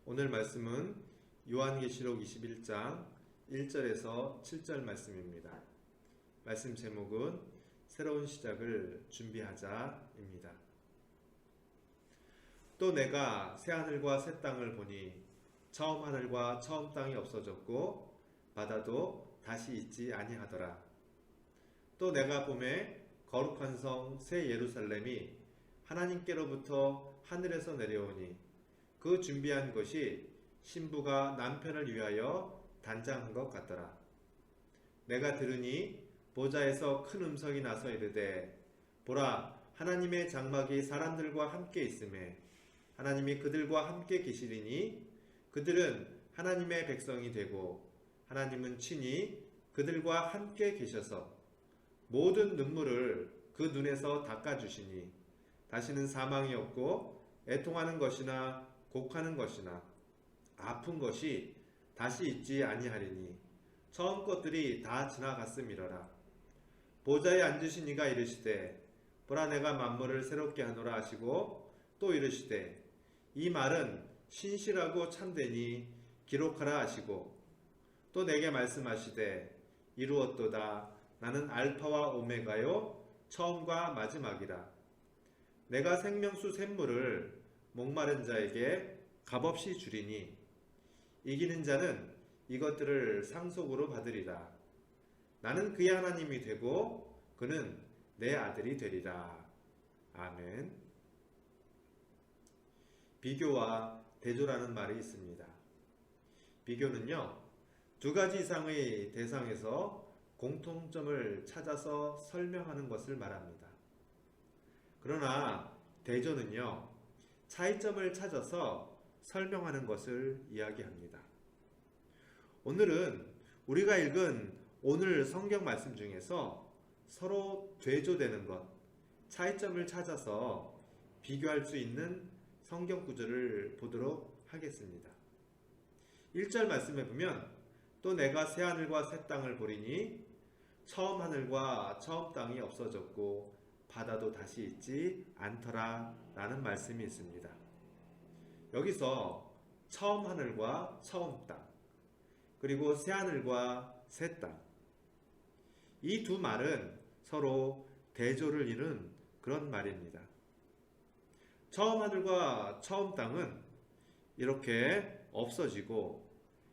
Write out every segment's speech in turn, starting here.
오늘 말씀은 요한계시록 21장 1절에서 7절 말씀입니다. 말씀 제목은 새로운 시작을 준비하자입니다. 또 내가 새 하늘과 새 땅을 보니 처음 하늘과 처음 땅이 없어졌고 바다도 다시 있지 아니하더라. 또 내가 보매 거룩한 성 새 예루살렘이 하나님께로부터 하늘에서 내려오니 그 준비한 것이 신부가 남편을 위하여 단장한 것 같더라. 내가 들으니 보좌에서 큰 음성이 나서 이르되 보라, 하나님의 장막이 사람들과 함께 있으매 하나님이 그들과 함께 계시리니 그들은 하나님의 백성이 되고 하나님은 친히 그들과 함께 계셔서 모든 눈물을 그 눈에서 닦아주시니 다시는 사망이 없고 애통하는 것이나 곡하는 것이나 아픈 것이 다시 있지 아니하리니 처음 것들이 다 지나갔음이러라. 보좌에 앉으신 이가 이르시되 보라, 내가 만물을 새롭게 하노라 하시고 또 이르시되 이 말은 신실하고 참되니 기록하라 하시고 또 내게 말씀하시되 이루었도다. 나는 알파와 오메가요 처음과 마지막이라. 내가 생명수 샘물을 목마른 자에게 값없이 주리니 이기는 자는 이것들을 상속으로 받으리라. 나는 그의 하나님이 되고 그는 내 아들이 되리라. 아멘. 비교와 대조라는 말이 있습니다. 비교는요, 두 가지 이상의 대상에서 공통점을 찾아서 설명하는 것을 말합니다. 그러나 대조는요, 차이점을 찾아서 설명하는 것을 이야기합니다. 오늘은 우리가 읽은 오늘 성경 말씀 중에서 서로 대조되는 것, 차이점을 찾아서 비교할 수 있는 성경 구절을 보도록 하겠습니다. 1절 말씀에 보면 또 내가 새 하늘과 새 땅을 보리니 처음 하늘과 처음 땅이 없어졌고 바다도 다시 있지 않더라 라는 말씀이 있습니다. 여기서 처음 하늘과 처음 땅, 그리고 새 하늘과 새 땅, 이 두 말은 서로 대조를 이룬 그런 말입니다. 처음 하늘과 처음 땅은 이렇게 없어지고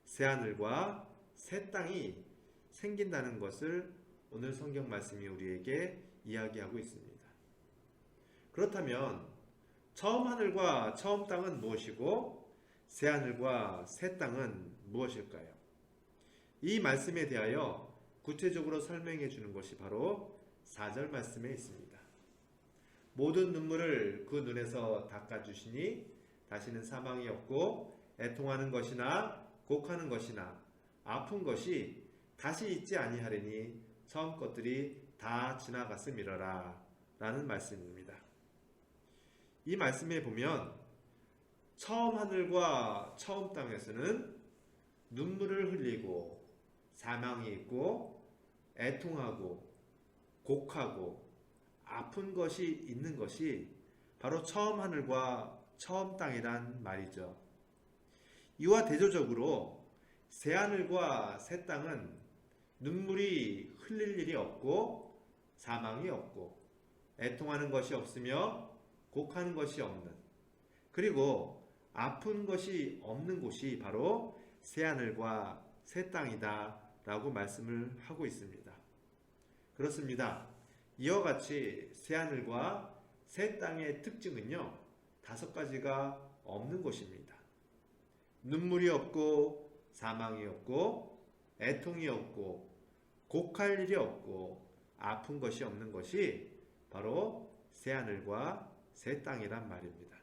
새 하늘과 새 땅이 생긴다는 것을 오늘 성경 말씀이 우리에게 이야기하고 있습니다. 그렇다면 처음 하늘과 처음 땅은 무엇이고 새 하늘과 새 땅은 무엇일까요? 이 말씀에 대하여 구체적으로 설명해 주는 것이 바로 4절 말씀에 있습니다. 모든 눈물을 그 눈에서 닦아주시니 다시는 사망이 없고 애통하는 것이나 곡하는 것이나 아픈 것이 다시 있지 아니하리니 처음 것들이 다 지나갔음이러라 라는 말씀입니다. 이 말씀에 보면 처음 하늘과 처음 땅에서는 눈물을 흘리고 사망이 있고 애통하고 곡하고 아픈 것이 있는 것이 바로 처음 하늘과 처음 땅이란 말이죠. 이와 대조적으로 새 하늘과 새 땅은 눈물이 흘릴 일이 없고 사망이 없고 애통하는 것이 없으며 곡하는 것이 없는, 그리고 아픈 것이 없는 곳이 바로 새 하늘과 새 땅이다 라고 말씀을 하고 있습니다. 그렇습니다. 이와 같이 새 하늘과 새 땅의 특징은요, 5가지가 없는 곳입니다. 눈물이 없고 사망이 없고 애통이 없고 곡할 일이 없고 아픈 것이 없는 것이 바로 새 하늘과 새 땅이란 말입니다.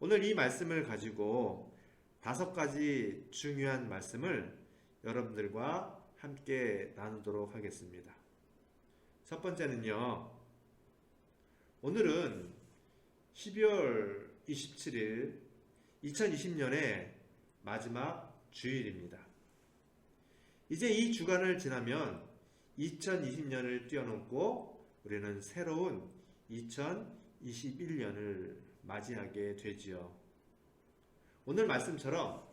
오늘 이 말씀을 가지고 5가지 중요한 말씀을 여러분들과 함께 나누도록 하겠습니다. 첫 번째는요, 오늘은 12월 27일 2020년의 마지막 주일입니다. 이제 이 주간을 지나면 2020년을 뛰어넘고 우리는 새로운 2021년을 맞이하게 되지요. 오늘 말씀처럼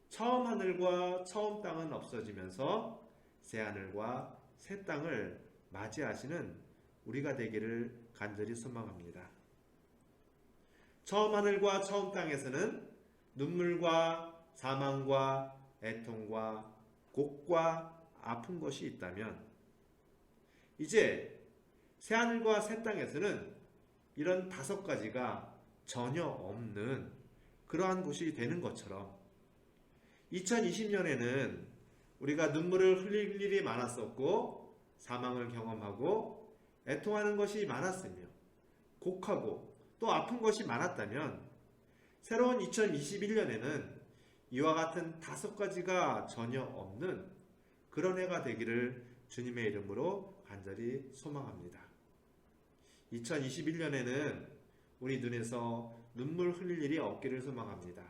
처음 하늘과 처음 땅은 없어지면서 새 하늘과 새 땅을 맞이하시는 우리가 되기를 간절히 소망합니다. 처음 하늘과 처음 땅에서는 눈물과 사망과 애통과 곡과 아픈 것이 있다면, 이제 새 하늘과 새 땅에서는 이런 5가지가 전혀 없는 그러한 곳이 되는 것처럼 2020년에는 우리가 눈물을 흘릴 일이 많았었고 사망을 경험하고 애통하는 것이 많았으며 곡하고 또 아픈 것이 많았다면, 새로운 2021년에는 이와 같은 5가지가 전혀 없는 그런 해가 되기를 주님의 이름으로 간절히 소망합니다. 2021년에는 우리 눈에서 눈물 흘릴 일이 없기를 소망합니다.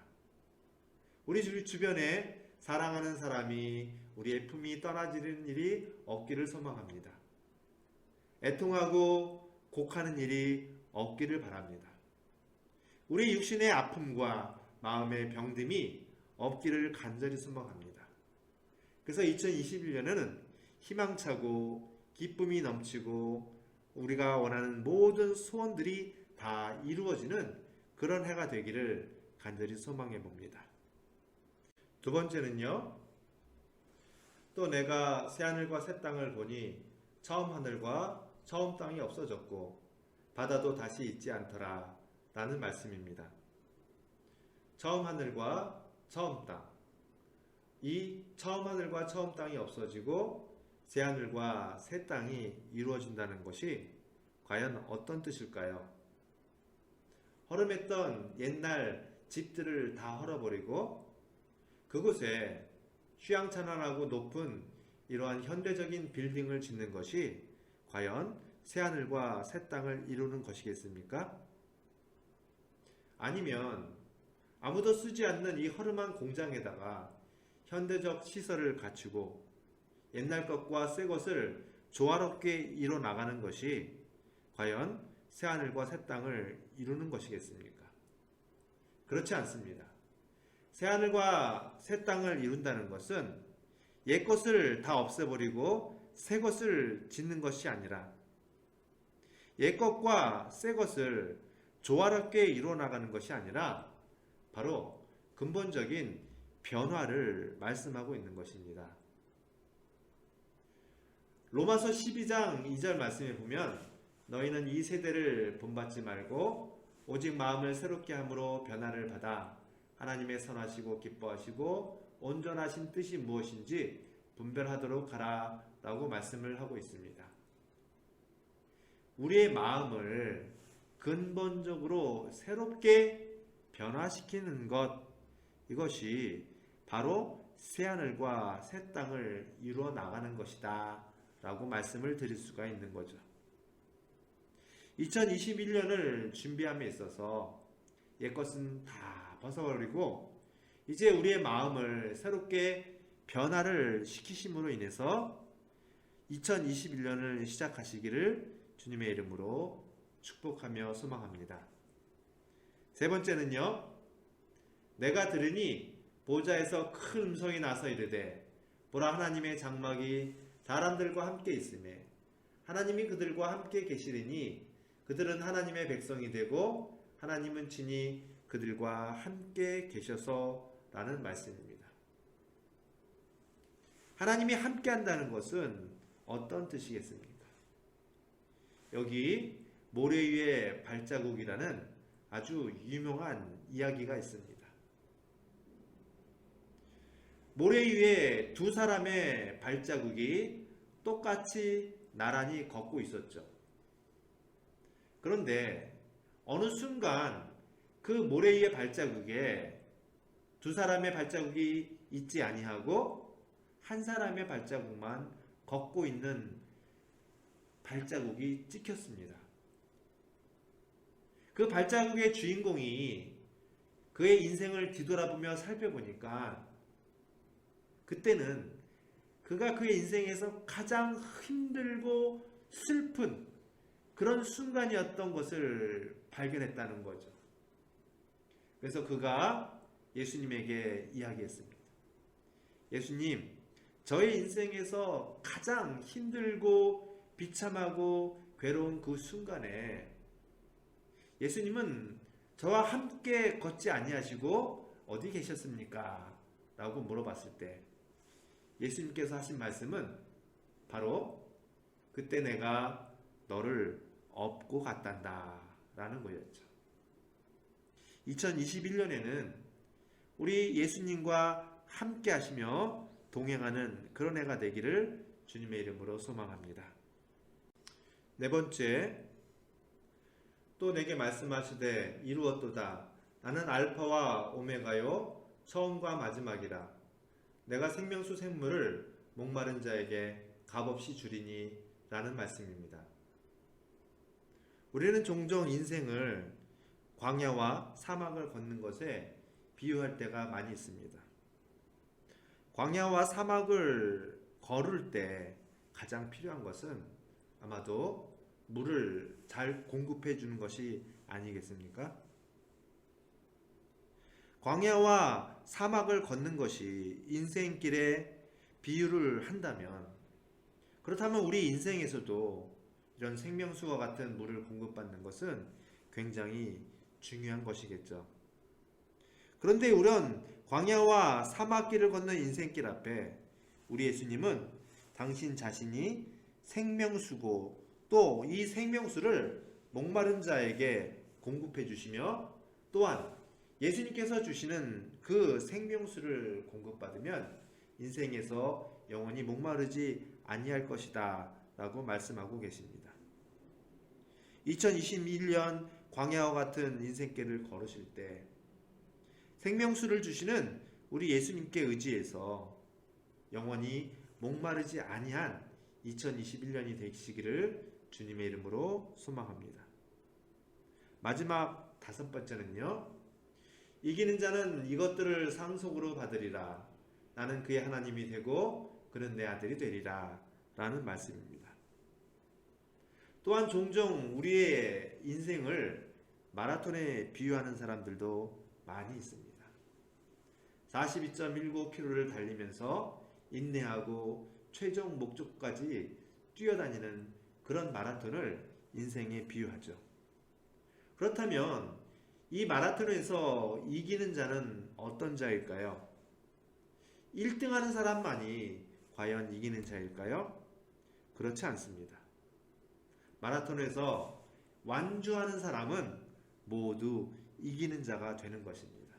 우리 주변에 사랑하는 사람이 우리의 품이 떠나지는 일이 없기를 소망합니다. 애통하고 곡하는 일이 없기를 바랍니다. 우리 육신의 아픔과 마음의 병듦이 없기를 간절히 소망합니다. 그래서 2021년에는 희망차고 기쁨이 넘치고 우리가 원하는 모든 소원들이 다 이루어지는 그런 해가 되기를 간절히 소망해 봅니다. 두 번째는요, 또 내가 새 하늘과 새 땅을 보니 처음 하늘과 처음 땅이 없어졌고 바다도 다시 있지 않더라 라는 말씀입니다. 처음 하늘과 처음 땅, 이 처음 하늘과 처음 땅이 없어지고 새 하늘과 새 땅이 이루어진다는 것이 과연 어떤 뜻일까요? 허름했던 옛날 집들을 다 헐어버리고 그곳에 휘황찬란하고 높은 이러한 현대적인 빌딩을 짓는 것이 과연 새 하늘과 새 땅을 이루는 것이겠습니까? 아니면 아무도 쓰지 않는 이 허름한 공장에다가 현대적 시설을 갖추고 옛날 것과 새 것을 조화롭게 이뤄 나가는 것이 과연 새 하늘과 새 땅을 이루는 것이겠습니까? 그렇지 않습니다. 새 하늘과 새 땅을 이룬다는 것은 옛 것을 다 없애버리고 새 것을 짓는 것이 아니라 옛 것과 새 것을 조화롭게 이루어 나가는 것이 아니라 바로 근본적인 변화를 말씀하고 있는 것입니다. 로마서 12장 2절 말씀에 보면 너희는 이 세대를 본받지 말고 오직 마음을 새롭게 함으로 변화를 받아 하나님의 선하시고 기뻐하시고 온전하신 뜻이 무엇인지 분별하도록 하라 라고 말씀을 하고 있습니다. 우리의 마음을 근본적으로 새롭게 변화시키는 것, 이것이 바로 새 하늘과 새 땅을 이루어 나가는 것이다 라고 말씀을 드릴 수가 있는 거죠. 2021년을 준비함에 있어서 옛것은 다 벗어버리고 이제 우리의 마음을 새롭게 변화를 시키심으로 인해서 2021년을 시작하시기를 주님의 이름으로 축복하며 소망합니다. 세 번째는요, 내가 들으니 보좌에서 큰 음성이 나서 이르되 보라 하나님의 장막이 사람들과 함께 있으매 하나님이 그들과 함께 계시리니 그들은 하나님의 백성이 되고 하나님은 친히 그들과 함께 계셔서 라는 말씀입니다. 하나님이 함께 한다는 것은 어떤 뜻이겠습니까? 여기 모래 위의 발자국이라는 아주 유명한 이야기가 있습니다. 모래 위에 두 사람의 발자국이 똑같이 나란히 걷고 있었죠. 그런데 어느 순간 그 모래 위의 발자국에 두 사람의 발자국이 있지 아니하고 한 사람의 발자국만 걷고 있는 발자국이 찍혔습니다. 그 발자국의 주인공이 그의 인생을 뒤돌아보며 살펴보니까 그때는 그가 그의 인생에서 가장 힘들고 슬픈 그런 순간이었던 것을 발견했다는 거죠. 그래서 그가 예수님에게 이야기했습니다. 예수님, 저의 인생에서 가장 힘들고 비참하고 괴로운 그 순간에 예수님은 저와 함께 걷지 아니하시고 어디 계셨습니까? 라고 물어봤을 때 예수님께서 하신 말씀은 바로 그때 내가 너를 업고 갔단다 라는 거였죠. 2021년에는 우리 예수님과 함께 하시며 동행하는 그런 해가 되기를 주님의 이름으로 소망합니다. 네 번째, 또 내게 말씀하시되 이루었도다. 나는 알파와 오메가요 처음과 마지막이라. 내가 생명수 샘물을 목마른 자에게 값없이 주리니 라는 말씀입니다. 우리는 종종 인생을 광야와 사막을 걷는 것에 비유할 때가 많이 있습니다. 광야와 사막을 걸을 때 가장 필요한 것은 아마도 물을 잘 공급해 주는 것이 아니겠습니까? 광야와 사막을 걷는 것이 인생길에 비유를 한다면, 그렇다면 우리 인생에서도 이런 생명수와 같은 물을 공급받는 것은 굉장히 중요한 것이겠죠. 그런데 이런 광야와 사막길을 걷는 인생길 앞에 우리 예수님은 당신 자신이 생명수고 또 이 생명수를 목마른 자에게 공급해 주시며, 또한 예수님께서 주시는 그 생명수를 공급받으면 인생에서 영원히 목마르지 아니할 것이다 라고 말씀하고 계십니다. 2021년 광야와 같은 인생길을 걸으실 때 생명수를 주시는 우리 예수님께 의지해서 영원히 목마르지 아니한 2021년이 되시기를 주님의 이름으로 소망합니다. 마지막 다섯 번째는요, 이기는 자는 이것들을 상속으로 받으리라. 나는 그의 하나님이 되고 그는 내 아들이 되리라 라는 말씀입니다. 또한 종종 우리의 인생을 마라톤에 비유하는 사람들도 많이 있습니다. 42.19km를 달리면서 인내하고 최종 목적까지 뛰어다니는 그런 마라톤을 인생에 비유하죠. 그렇다면 이 마라톤에서 이기는 자는 어떤 자일까요? 1등하는 사람만이 과연 이기는 자일까요? 그렇지 않습니다. 마라톤에서 완주하는 사람은 모두 이기는 자가 되는 것입니다.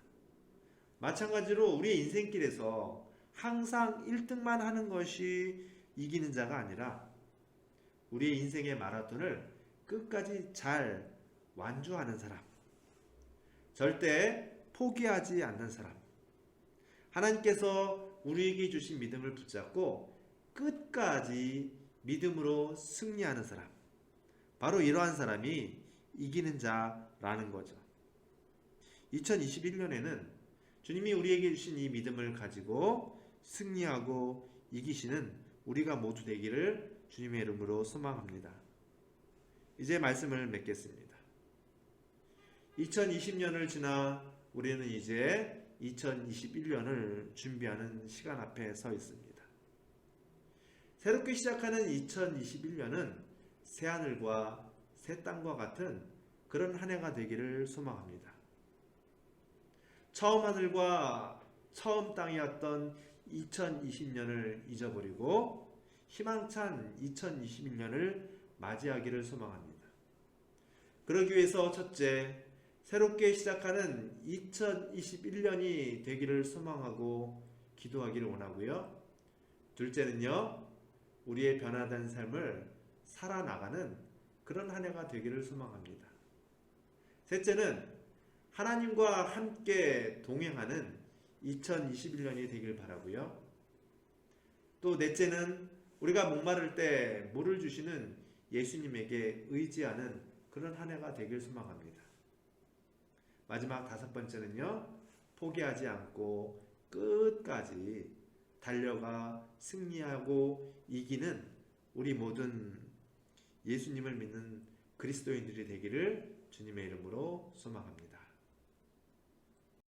마찬가지로 우리 인생길에서 항상 1등만 하는 것이 이기는 자가 아니라 우리 인생의 마라톤을 끝까지 잘 완주하는 사람, 절대 포기하지 않는 사람, 하나님께서 우리에게 주신 믿음을 붙잡고 끝까지 믿음으로 승리하는 사람, 바로 이러한 사람이 이기는 자라는 거죠. 2021년에는 주님이 우리에게 주신 이 믿음을 가지고 승리하고 이기시는 우리가 모두 되기를 주님의 이름으로 소망합니다. 이제 말씀을 맺겠습니다. 2020년을 지나 우리는 이제 2021년을 준비하는 시간 앞에 서 있습니다. 새롭게 시작하는 2021년은 새하늘과 새 땅과 같은 그런 한 해가 되기를 소망합니다. 처음 하늘과 처음 땅이었던 2020년을 잊어버리고 희망찬 2021년을 맞이하기를 소망합니다. 그러기 위해서 첫째, 새롭게 시작하는 2021년이 되기를 소망하고 기도하기를 원하고요. 둘째는요, 우리의 변화된 삶을 살아나가는 그런 한 해가 되기를 소망합니다. 셋째는 하나님과 함께 동행하는 2021년이 되길 바라고요. 또 넷째는 우리가 목마를 때 물을 주시는 예수님에게 의지하는 그런 한 해가 되길 소망합니다. 마지막 다섯 번째는요, 포기하지 않고 끝까지 달려가 승리하고 이기는 우리 모든 예수님을 믿는 그리스도인들이 되기를 주님의 이름으로 소망합니다.